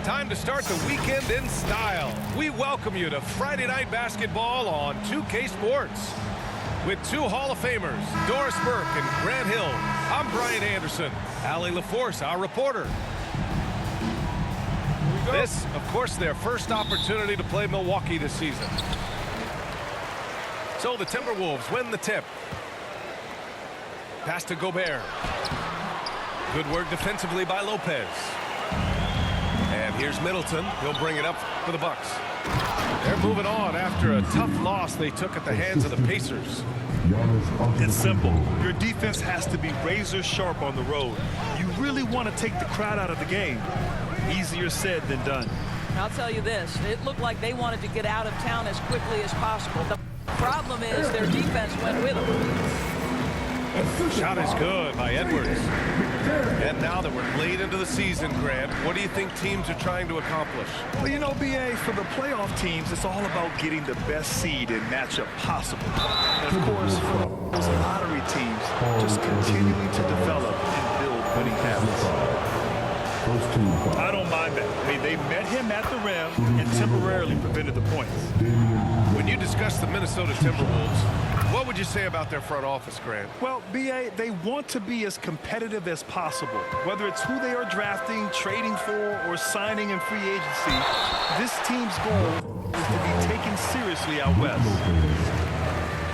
Time to start the weekend in style. We welcome you to Friday Night Basketball on 2K Sports. With two Hall of Famers, Doris Burke and Grant Hill, I'm Brian Anderson. Allie LaForce, our reporter. This, of course, their first opportunity to play Milwaukee this season. So the Timberwolves win the tip. Pass to Gobert. Good work defensively by Lopez. And here's Middleton. He'll bring it up for the Bucks. They're moving on after a tough loss they took at the hands of the Pacers. It's simple. Your defense has to be razor sharp on the road. You really want to take the crowd out of the game. Easier said than done. I'll tell you this. It looked like they wanted to get out of town as quickly as possible. The problem is their defense went with them. Shot is good by Edwards. And now that we're late into the season, Grant, what do you think teams are trying to accomplish? Well, you know, B.A., for the playoff teams, it's all about getting the best seed and matchup possible. And, of course, for those lottery teams, just continuing to develop and build winning habits. I don't mind that. I mean, they met him at the rim and temporarily prevented the points. When you discuss the Minnesota Timberwolves, what would you say about their front office, Grant? Well, B.A., they want to be as competitive as possible. Whether it's who they are drafting, trading for, or signing in free agency, this team's goal is to be taken seriously out west.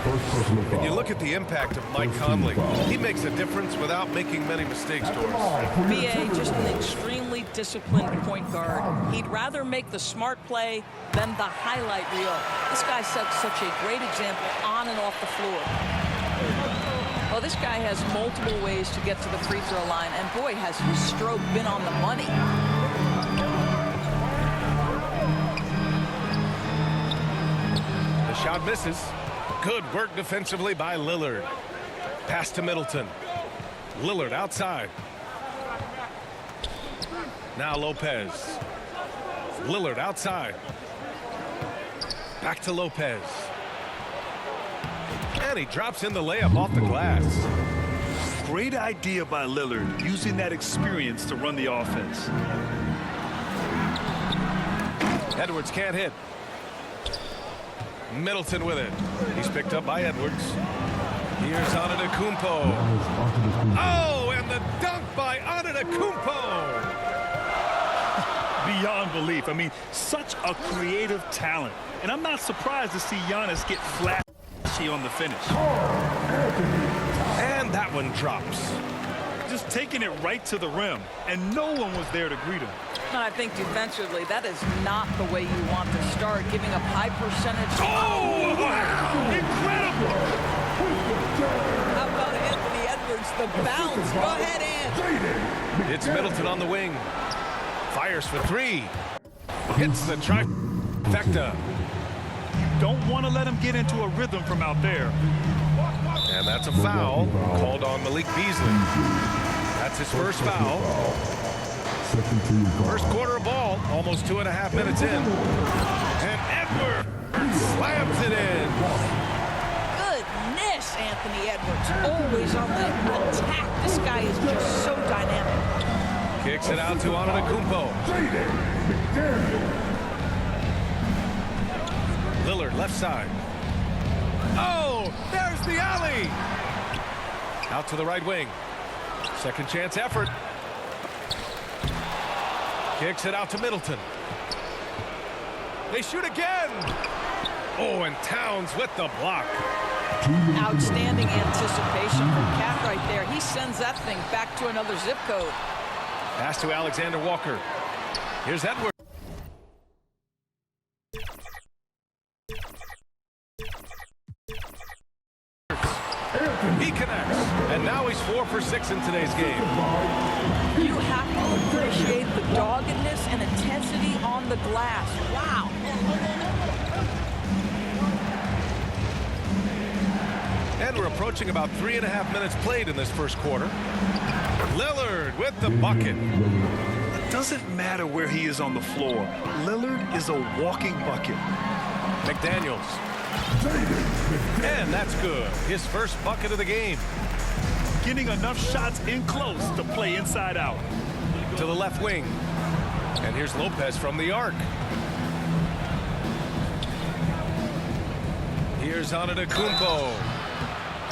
And you look at the impact of Mike Conley. He makes a difference without making many mistakes, Doris. B.A. just an extremely disciplined point guard. He'd rather make the smart play than the highlight reel. This guy sets such a great example on and off the floor. Well, this guy has multiple ways to get to the free throw line, and boy, has his stroke been on the money. The shot misses. Good work defensively by Lillard. Pass to Middleton. Lillard outside. Now Lopez. Lillard outside. Back to Lopez. And he drops in the layup off the glass. Great idea by Lillard, using that experience to run the offense. Edwards can't hit. Middleton with it. He's picked up by Edwards. Here's Antetokounmpo. Oh, and the dunk by Antetokounmpo. Beyond belief. I mean, such a creative talent. And I'm not surprised to see Giannis get flashy on the finish. And that one drops. Just taking it right to the rim, and no one was there to greet him. I think defensively, that is not the way you want to start, giving up high percentage. Oh, wow! Incredible! How about Anthony Edwards, the bounce? Go ahead, Ant. It's Middleton on the wing. Fires for three. Hits the trifecta. You don't want to let him get into a rhythm from out there. And that's a foul called on Malik Beasley. That's his first foul. First quarter of ball, almost 2.5 minutes in. And Edwards slams it in. Goodness, Anthony Edwards, always on the attack. This guy is just so dynamic. Kicks it out to Antetokounmpo. Lillard left side. Oh, there's the alley. Out to the right wing. Second chance effort. Kicks it out to Middleton. They shoot again. Oh, and Towns with the block. Outstanding anticipation from Cat right there. He sends that thing back to another zip code. Pass to Alexander Walker. Here's Edwards. He connects. And now he's 4 for 6 in today's game. You have to appreciate the doggedness and intensity on the glass. Wow. And we're approaching about 3.5 minutes played in this first quarter. Lillard with the bucket. It doesn't matter where he is on the floor. Lillard is a walking bucket. McDaniels. And that's good. His first bucket of the game. Getting enough shots in close to play inside out. To the left wing. And here's Lopez from the arc. Here's Antetokounmpo.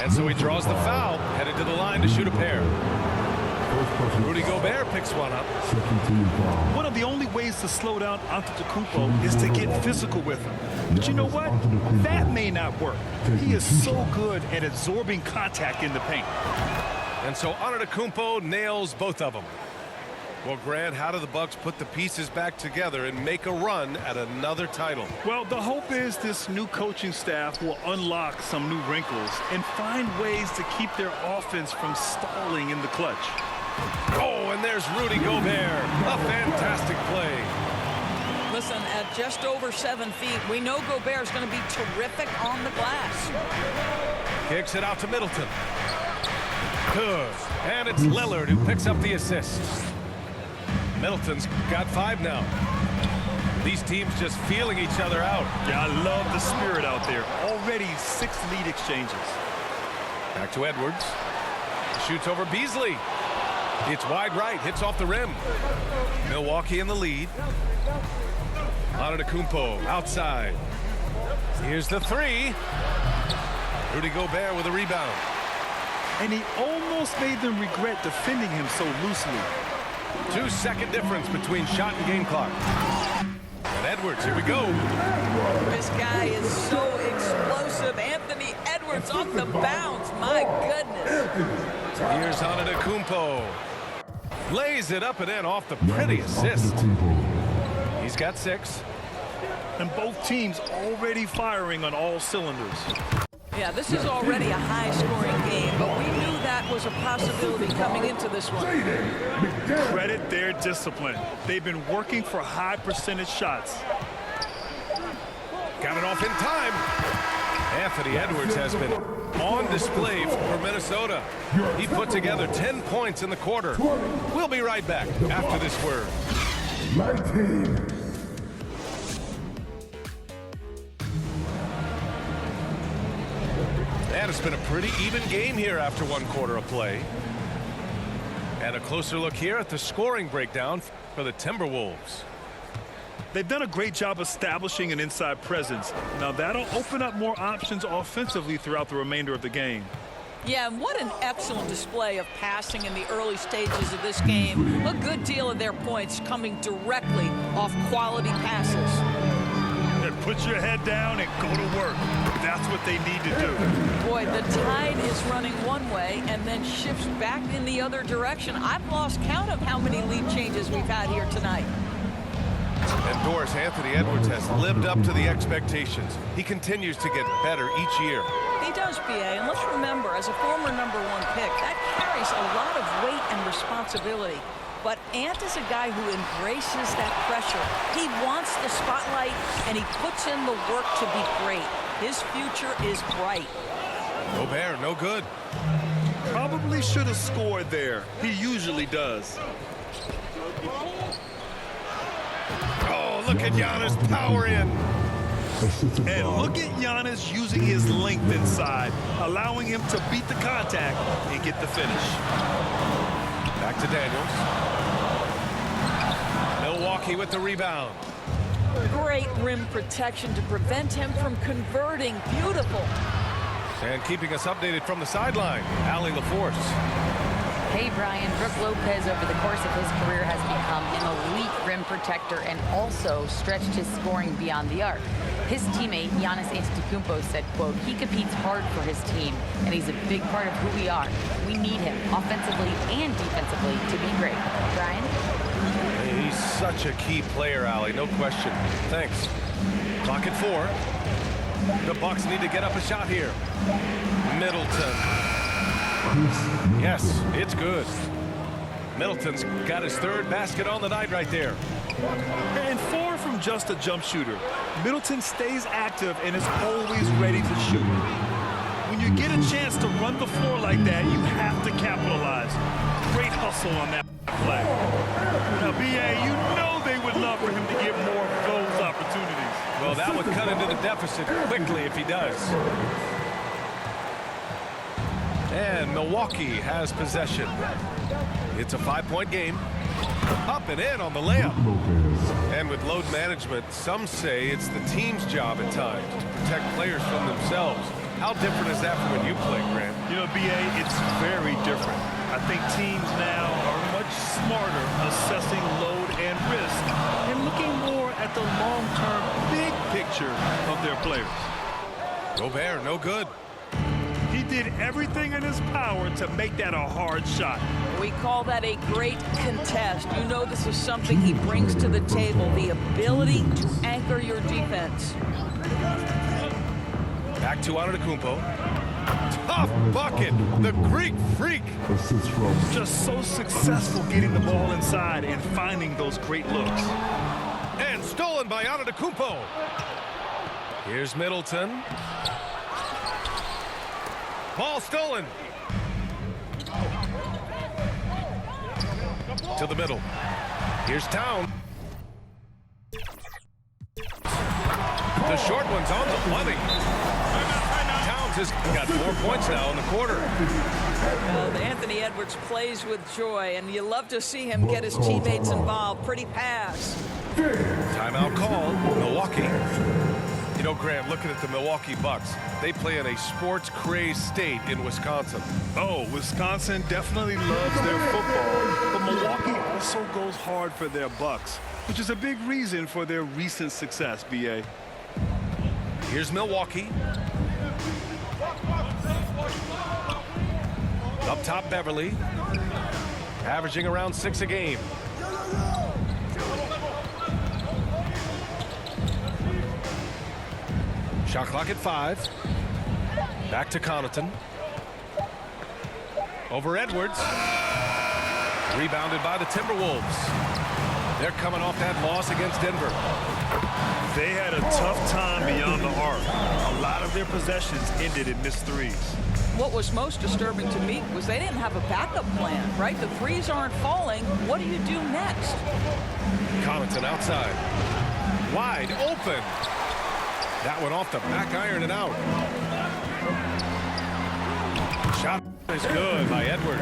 And so he draws the foul, headed to the line to shoot a pair. Rudy Gobert picks one up. One of the only ways to slow down Antetokounmpo is to get physical with him. But you know what? That may not work. He is so good at absorbing contact in the paint. And so Antetokounmpo nails both of them. Well, Grant, how do the Bucks put the pieces back together and make a run at another title? Well, the hope is this new coaching staff will unlock some new wrinkles and find ways to keep their offense from stalling in the clutch. Oh, and there's Rudy Gobert. A fantastic play. Listen, at just over 7 feet, we know Gobert is going to be terrific on the glass. Kicks it out to Middleton. Good. And it's Lillard who picks up the assist. Middleton's got 5 now. These teams just feeling each other out. Yeah, I love the spirit out there. Already 6 lead exchanges. Back to Edwards. Shoots over Beasley. It's wide right, hits off the rim. Milwaukee in the lead. Antetokounmpo outside. Here's the 3. Rudy Gobert with a rebound. And he almost made them regret defending him so loosely. 2-second difference between shot and game clock. And Edwards, here we go. This guy is so explosive. Anthony Edwards off the bounce. My goodness. Here's Antetokounmpo. Lays it up and in off the pretty assist. He's got 6. And both teams already firing on all cylinders. Yeah, this is already a high-scoring game, but we knew that was a possibility coming into this one. Credit their discipline. They've been working for high percentage shots. Got it off in time. Anthony Edwards has been on display for Minnesota. He put together 10 points in the quarter. We'll be right back after this word. And it's been a pretty even game here after 1 quarter of play. And a closer look here at the scoring breakdown for the Timberwolves. They've done a great job establishing an inside presence. Now that'll open up more options offensively throughout the remainder of the game. Yeah, and what an excellent display of passing in the early stages of this game. A good deal of their points coming directly off quality passes. And put your head down and go to work. That's what they need to do. Boy, the tide is running one way and then shifts back in the other direction. I've lost count of how many lead changes we've had here tonight. And Doris, Anthony Edwards has lived up to the expectations. He continues to get better each year. He does, B.A., and let's remember, as a former #1 pick, that carries a lot of weight and responsibility. But Ant is a guy who embraces that pressure. He wants the spotlight, and he puts in the work to be great. His future is bright. Gobert, no good. Probably should have scored there. He usually does. Oh, look at Giannis power in. And look at Giannis using his length inside, allowing him to beat the contact and get the finish. Back to Daniels. Milwaukee with the rebound. Great rim protection to prevent him from converting. Beautiful. And keeping us updated from the sideline, Allie LaForce. Hey, Brian, Brook Lopez over the course of his career has become an elite rim protector and also stretched his scoring beyond the arc. His teammate, Giannis Antetokounmpo, said, quote, he competes hard for his team, and he's a big part of who we are. We need him, offensively and defensively, to be great. Brian? He's such a key player, Allie, no question. Thanks. Clock at 4. The Bucks need to get up a shot here. Middleton. Yes, it's good. Middleton's got his 3rd basket on the night right there. And far from just a jump shooter, Middleton stays active and is always ready to shoot. When you get a chance to run the floor like that, you have to capitalize. Great hustle on that play. Now, B.A., you know they would love for him to get more of those opportunities. Well, that would cut into the deficit quickly if he does. And Milwaukee has possession. It's a 5-point game. Up and in on the layup. And with load management, some say it's the team's job at times to protect players from themselves. How different is that from when you play, Grant? You know, B.A., it's very different. I think teams now are much smarter assessing load and risk and looking more at the long-term big picture of their players. Gobert, no good. He did everything in his power to make that a hard shot. We call that a great contest. You know this is something he brings to the table, the ability to anchor your defense. Back to Antetokounmpo. Tough bucket. The Greek freak. Just so successful getting the ball inside and finding those great looks. And stolen by Antetokounmpo. Here's Middleton. Ball stolen. To the middle. Here's Town. The short one's on the money. Towns has got 4 points now in the quarter. Anthony Edwards plays with joy, and you love to see him get his teammates involved. Pretty pass. Timeout called. Milwaukee. You know, Grant, looking at the Milwaukee Bucks, they play in a sports-crazed state in Wisconsin. Oh, Wisconsin definitely loves their football, but Milwaukee also goes hard for their Bucks, which is a big reason for their recent success, B.A. Here's Milwaukee. Up top, Beverly. Averaging around 6 a game. Shot clock at 5. Back to Connaughton. Over Edwards. Rebounded by the Timberwolves. They're coming off that loss against Denver. They had a tough time beyond the arc. A lot of their possessions ended in missed threes. What was most disturbing to me was they didn't have a backup plan, right? The threes aren't falling. What do you do next? Connaughton outside. Wide open. That one off the back iron and out. Shot is good by Edwards.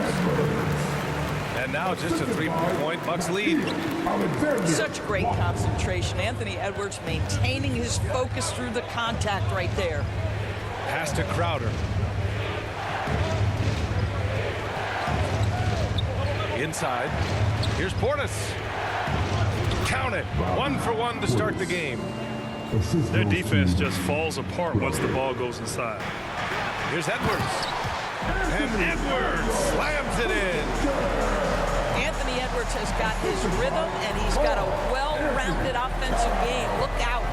And now just a 3-point Bucks lead. Such great concentration. Anthony Edwards maintaining his focus through the contact right there. Pass to Crowder. Inside. Here's Portis. Count it. 1 for 1 to start the game. Their defense just falls apart once the ball goes inside. Here's Edwards. And Edwards slams it in. Anthony Edwards has got his rhythm, and he's got a well-rounded offensive game. Look out.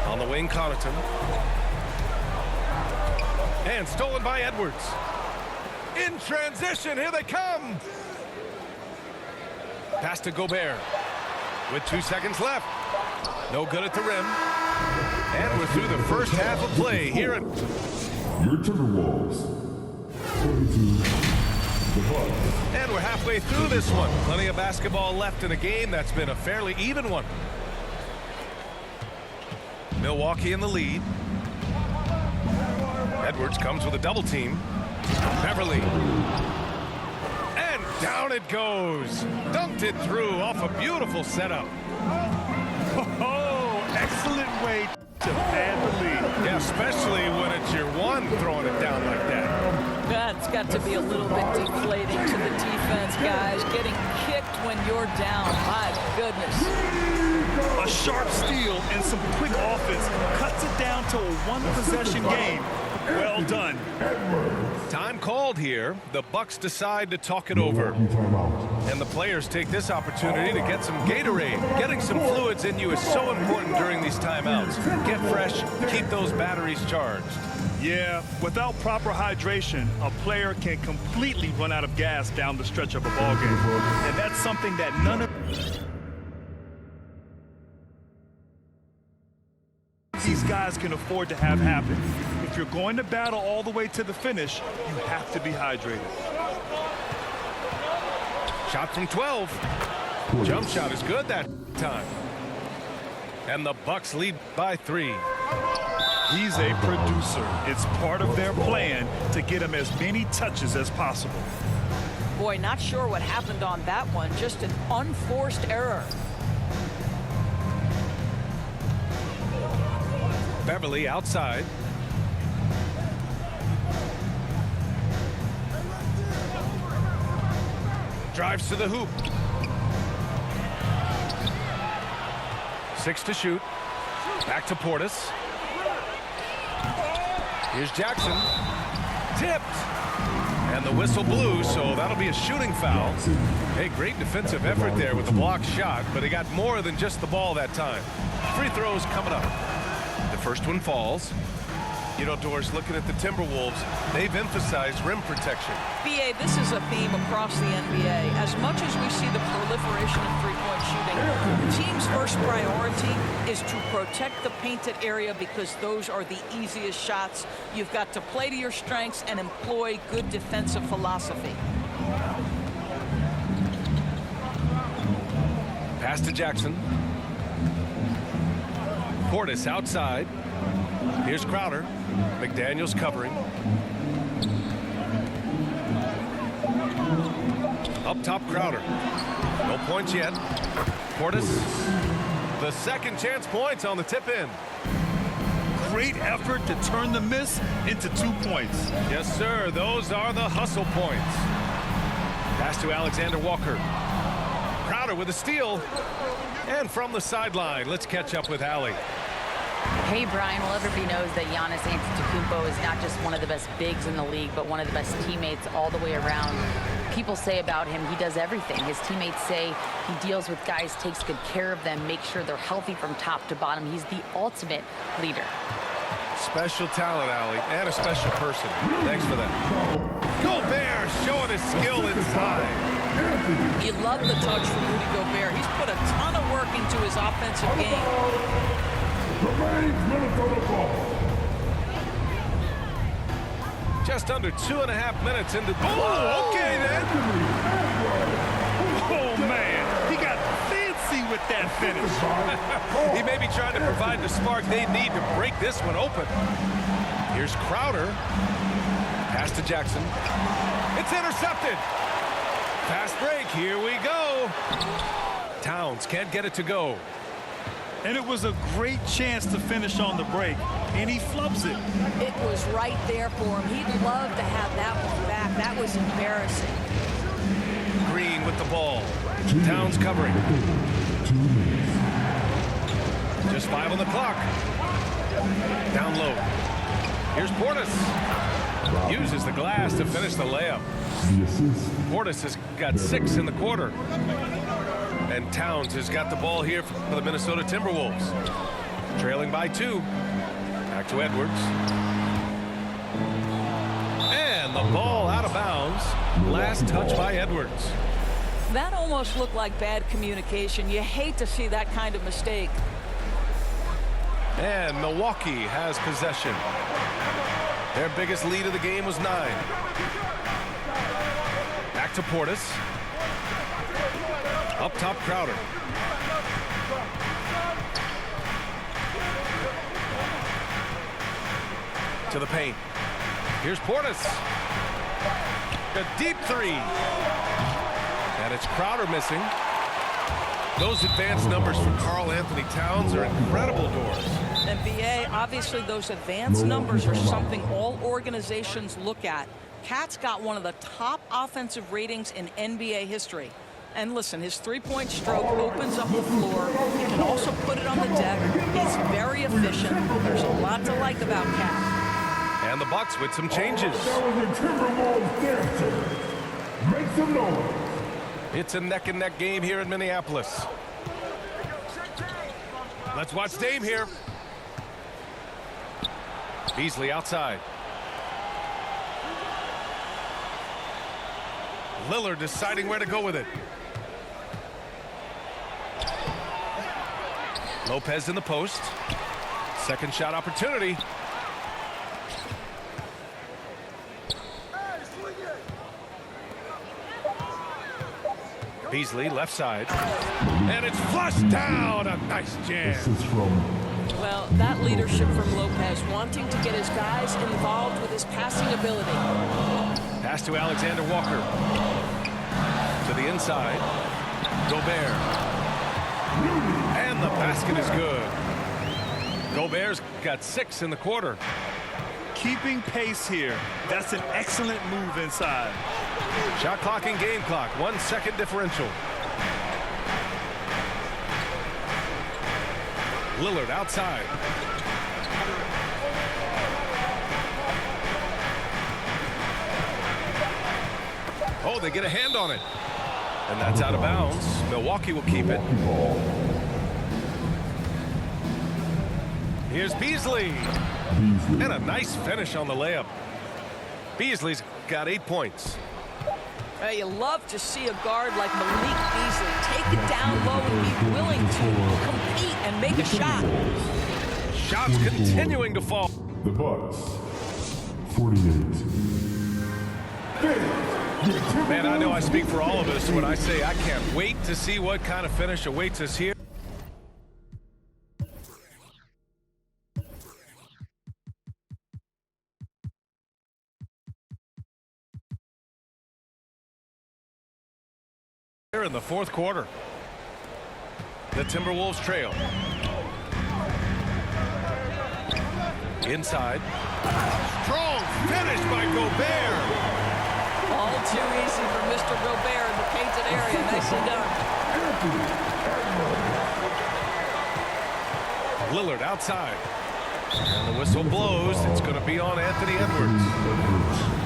On the wing, Connaughton. And stolen by Edwards. In transition, here they come. Pass to Gobert. With 2 seconds left. No good at the rim. And we're through the first half of play here at Your Timberwolves. 22. The Bucks. And we're halfway through this one. Plenty of basketball left in a game that's been a fairly even one. Milwaukee in the lead. Edwards comes with a double team. Beverly. And down it goes. Dunked it through off a beautiful setup. Oh, excellent way to pad the lead. Yeah, especially when it's your one throwing it down like that. That's got to be a little bit deflating to the defense, guys. Getting kicked when you're down. My goodness. A sharp steal and some quick offense cuts it down to a one-possession game. Well done. Time called here. The Bucks decide to talk it over. And the players take this opportunity to get some Gatorade. Getting some fluids in you is so important during these timeouts. Get fresh, keep those batteries charged. Yeah, without proper hydration, a player can completely run out of gas down the stretch of a ball game. And that's something that none of these guys can afford to have happen. If you're going to battle all the way to the finish, you have to be hydrated. Shot from 12. Jump shot is good that time. And the Bucks lead by 3. He's a producer. It's part of their plan to get him as many touches as possible. Boy, not sure what happened on that one. Just an unforced error. Beverly outside. Drives to the hoop. 6 to shoot. Back to Portis. Here's Jackson. Tipped. And the whistle blew, so that'll be a shooting foul. Hey, great defensive effort there with the block shot, but he got more than just the ball that time. Free throws coming up. The first one falls. You know, Doris, looking at the Timberwolves, they've emphasized rim protection. BA, this is a theme across the NBA. As much as we see the proliferation of three-point shooting, the team's first priority is to protect the painted area because those are the easiest shots. You've got to play to your strengths and employ good defensive philosophy. Pass to Jackson. Portis outside. Here's Crowder. McDaniels covering. Up top, Crowder. No points yet. Portis. The second chance points on the tip in. Great effort to turn the miss into 2 points. Yes, sir. Those are the hustle points. Pass to Alexander Walker. Crowder with a steal. And from the sideline, let's catch up with Allie. Hey, Brian, well, everybody knows that Giannis Antetokounmpo is not just one of the best bigs in the league, but one of the best teammates all the way around. People say about him, he does everything. His teammates say he deals with guys, takes good care of them, makes sure they're healthy from top to bottom. He's the ultimate leader. Special talent, Allie, and a special person. Thanks for that. Gobert showing his skill inside. You love the touch from Rudy Gobert. He's put a ton of work into his offensive game. Minnesota ball. Just under 2.5 minutes into... Oh, okay then. Oh, man. He got fancy with that finish. He may be trying to provide the spark they need to break this one open. Here's Crowder. Pass to Jackson. It's intercepted. Fast break. Here we go. Towns can't get it to go. And it was a great chance to finish on the break, and he flubs it. It was right there for him. He'd love to have that one back. That was embarrassing. Green with the ball. Towns covering. Just 5 on the clock. Down low. Here's Portis. Uses the glass to finish the layup. Portis has got 6 in the quarter. And Towns has got the ball here for the Minnesota Timberwolves. Trailing by 2. Back to Edwards. And the ball out of bounds. Last touch by Edwards. That almost looked like bad communication. You hate to see that kind of mistake. And Milwaukee has possession. Their biggest lead of the game was 9. Back to Portis. Up top, Crowder. To the paint. Here's Portis. A deep 3. And it's Crowder missing. Those advanced numbers from Karl Anthony Towns are incredible, Doors. And BA, obviously those advanced numbers are something all organizations look at. Cat's got one of the top offensive ratings in NBA history. And listen, his three-point stroke opens up the floor. He can also put it on the deck. He's very efficient. There's a lot to like about Cat. And the Bucks with some changes. That was a Timberwolves dancer. Make some noise. It's a neck-and-neck game here in Minneapolis. Let's watch Dame here. Beasley outside. Lillard deciding where to go with it. Lopez in the post. Second shot opportunity. Beasley left side. And it's flushed down. A nice jam. This is from Well, that leadership from Lopez, wanting to get his guys involved with his passing ability. Pass to Alexander Walker. the inside. Gobert. And the basket is good. Gobert's got 6 in the quarter. Keeping pace here. That's an excellent move inside. Shot clock and game clock. 1 second differential. Lillard outside. Oh, they get a hand on it. And that's out of bounds. Milwaukee will keep it. Here's Beasley. And a nice finish on the layup. Beasley's got 8 points. You love to see a guard like Malik Beasley take it down low and be willing to compete and make a shot. Shots continuing to fall. The Bucks, 48. Man, I know I speak for all of us when I say I can't wait to see what kind of finish awaits us here. In the fourth quarter, the Timberwolves trail. Inside. Strong finish by Gobert. All too easy for Mr. Gobert in the painted area. Nicely done. Lillard outside. And the whistle blows. It's going to be on Anthony Edwards.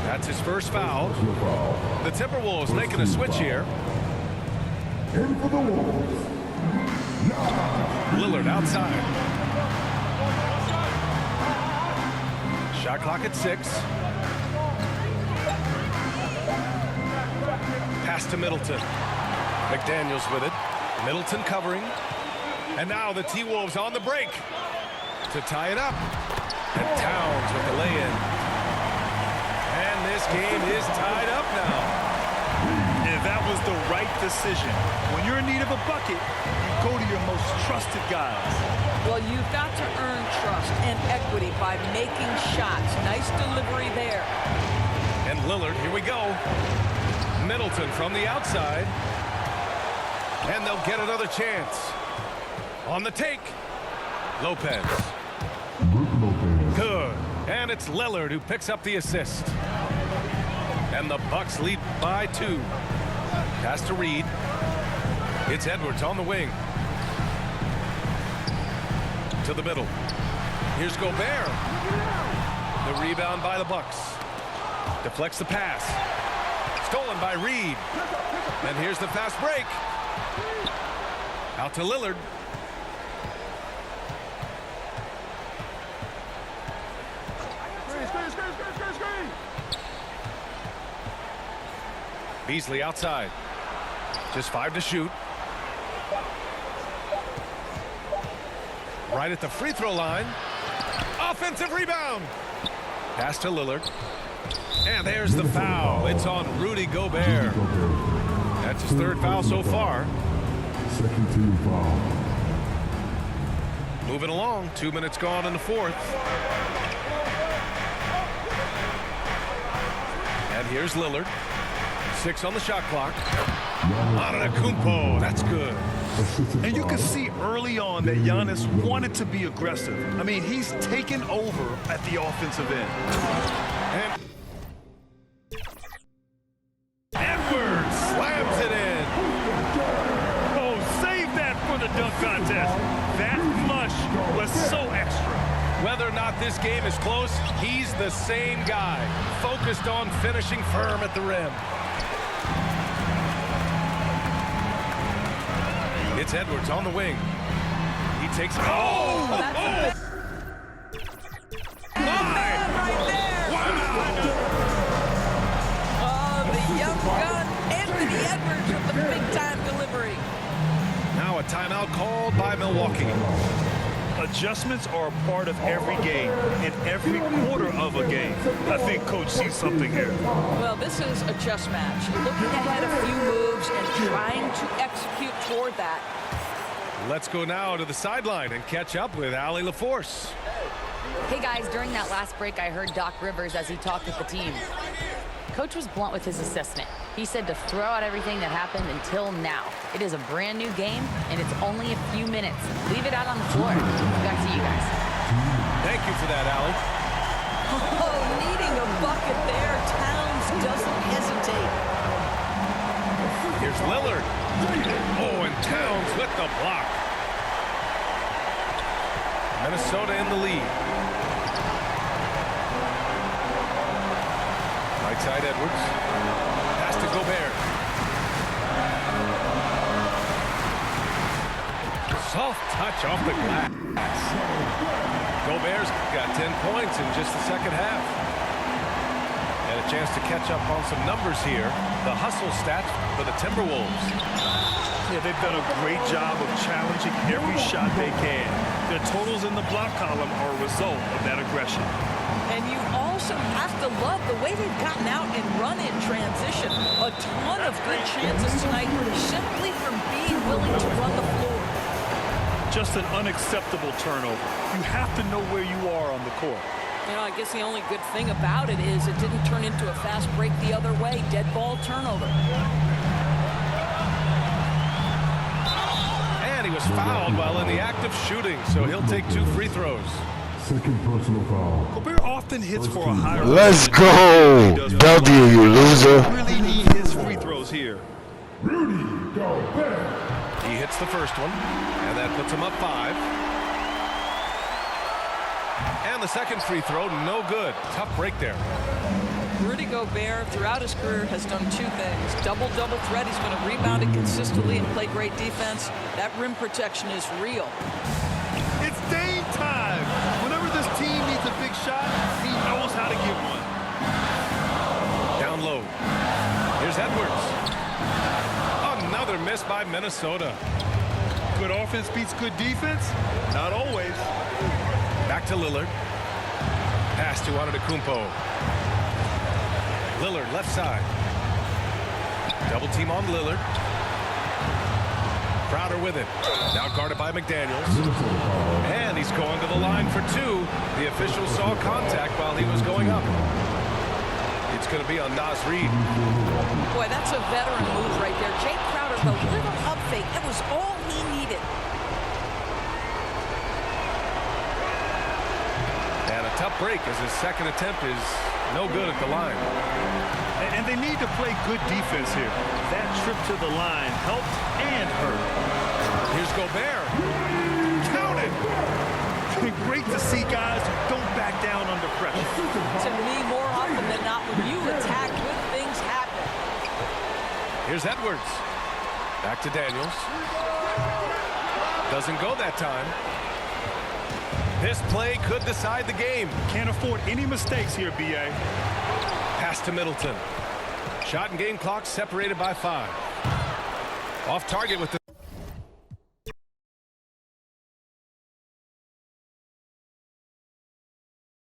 That's his first foul. The Timberwolves making a switch here. In for the Wolves. Lillard outside. Shot clock at 6. Pass to Middleton. McDaniels with it. Middleton covering. And now the T-Wolves on the break to tie it up. And Towns with the lay-in. And this game is tied up now. And that was the right decision. When you're in need of a bucket, you go to your most trusted guys. Well, you've got to earn trust and equity by making shots. Nice delivery there. And Lillard, here we go. Middleton from the outside. And they'll get another chance. On the take. Lopez. Good. And it's Lillard who picks up the assist. And the Bucks lead by 2. Pass to Reed. It's Edwards on the wing. To the middle. Here's Gobert. The rebound by the Bucks. Deflects the pass. Stolen by Reed. And here's the fast break. Out to Lillard. Beasley outside. Just 5 to shoot. Right at the free throw line. Offensive rebound. Pass to Lillard. And there's the foul. It's on Rudy Gobert. That's his 3rd foul so far. Second team foul. Moving along. 2 minutes gone in the 4th. And here's Lillard. 6 on the shot clock. Antetokounmpo, that's good. And you can see early on that Giannis wanted to be aggressive. I mean, he's taken over at the offensive end. And Edwards slams it in. Oh, save that for the dunk contest. That flush was so extra. Whether or not this game is close, he's the same guy, focused on finishing firm at the rim. It's Edwards on the wing. He takes. Oh! Right there. Oh, the young gun, Anthony Edwards with the big-time delivery. Now a timeout called by Milwaukee. Adjustments are a part of every game and every quarter of a game. I think Coach sees something here. Well, this is a chess match. Looking ahead a few moves and trying to execute toward that. Let's go now to the sideline and catch up with Allie LaForce. Hey guys, during that last break, I heard Doc Rivers as he talked with the team. Coach Coach was blunt with his assessment. He said to throw out everything that happened until now. It is a brand new game, and it's only a few minutes. Leave it out on the floor. Back to you guys. Thank you for that, Allie. Oh, needing a bucket there. Towns doesn't hesitate. Here's Lillard. Oh, and Towns with the block. Minnesota in the lead. Right side Edwards. Pass to Gobert. Soft touch off the glass. Gobert's got 10 points in just the second half. And a chance to catch up on some numbers here. The hustle stats for the Timberwolves. Yeah, they've done a great job of challenging every shot they can. Their totals in the block column are a result of that aggression. And you also have to love the way they've gotten out and run in transition. A ton of good chances tonight simply from being willing to run the floor. Just an unacceptable turnover. You have to know where you are on the court. You know, I guess the only good thing about it is it didn't turn into a fast break the other way. Dead ball turnover. And he was fouled while in the act of shooting, so he'll take 2 free throws. Second personal foul. Gobert often hits for a higher. Let's go! W, you loser. Really need his free throws here. Rudy Gobert. He hits the first one, and that puts him up 5. And the second free throw, no good. Tough break there. Rudy Gobert, throughout his career, has done 2 things. Double-double threat. He's been a rebounder consistently and play great defense. That rim protection is real. It's Dame time. Whenever this team needs a big shot, he knows how to give one. Down low. Here's Edwards. Another miss by Minnesota. Good offense beats good defense? Not always. Back to Lillard. Pass to Antetokounmpo. Lillard left side. Double team on Lillard. Crowder with it. Now guarded by McDaniels. And he's going to the line for 2. The official saw contact while he was going up. It's going to be on Naz Reid. Boy, that's a veteran move right there. Jake Crowder, the little up fake. That was all he needed. And a tough break as his second attempt is no good at the line. And they need to play good defense here. That trip to the line helped and hurt. Here's Gobert. Count it. Great to see guys who don't back down under pressure. To me, more often than not, when you attack, good things happen. Here's Edwards. Back to Daniels. Doesn't go that time. This play could decide the game. Can't afford any mistakes here, B.A. Pass to Middleton. Shot and game clock separated by 5. Off target with the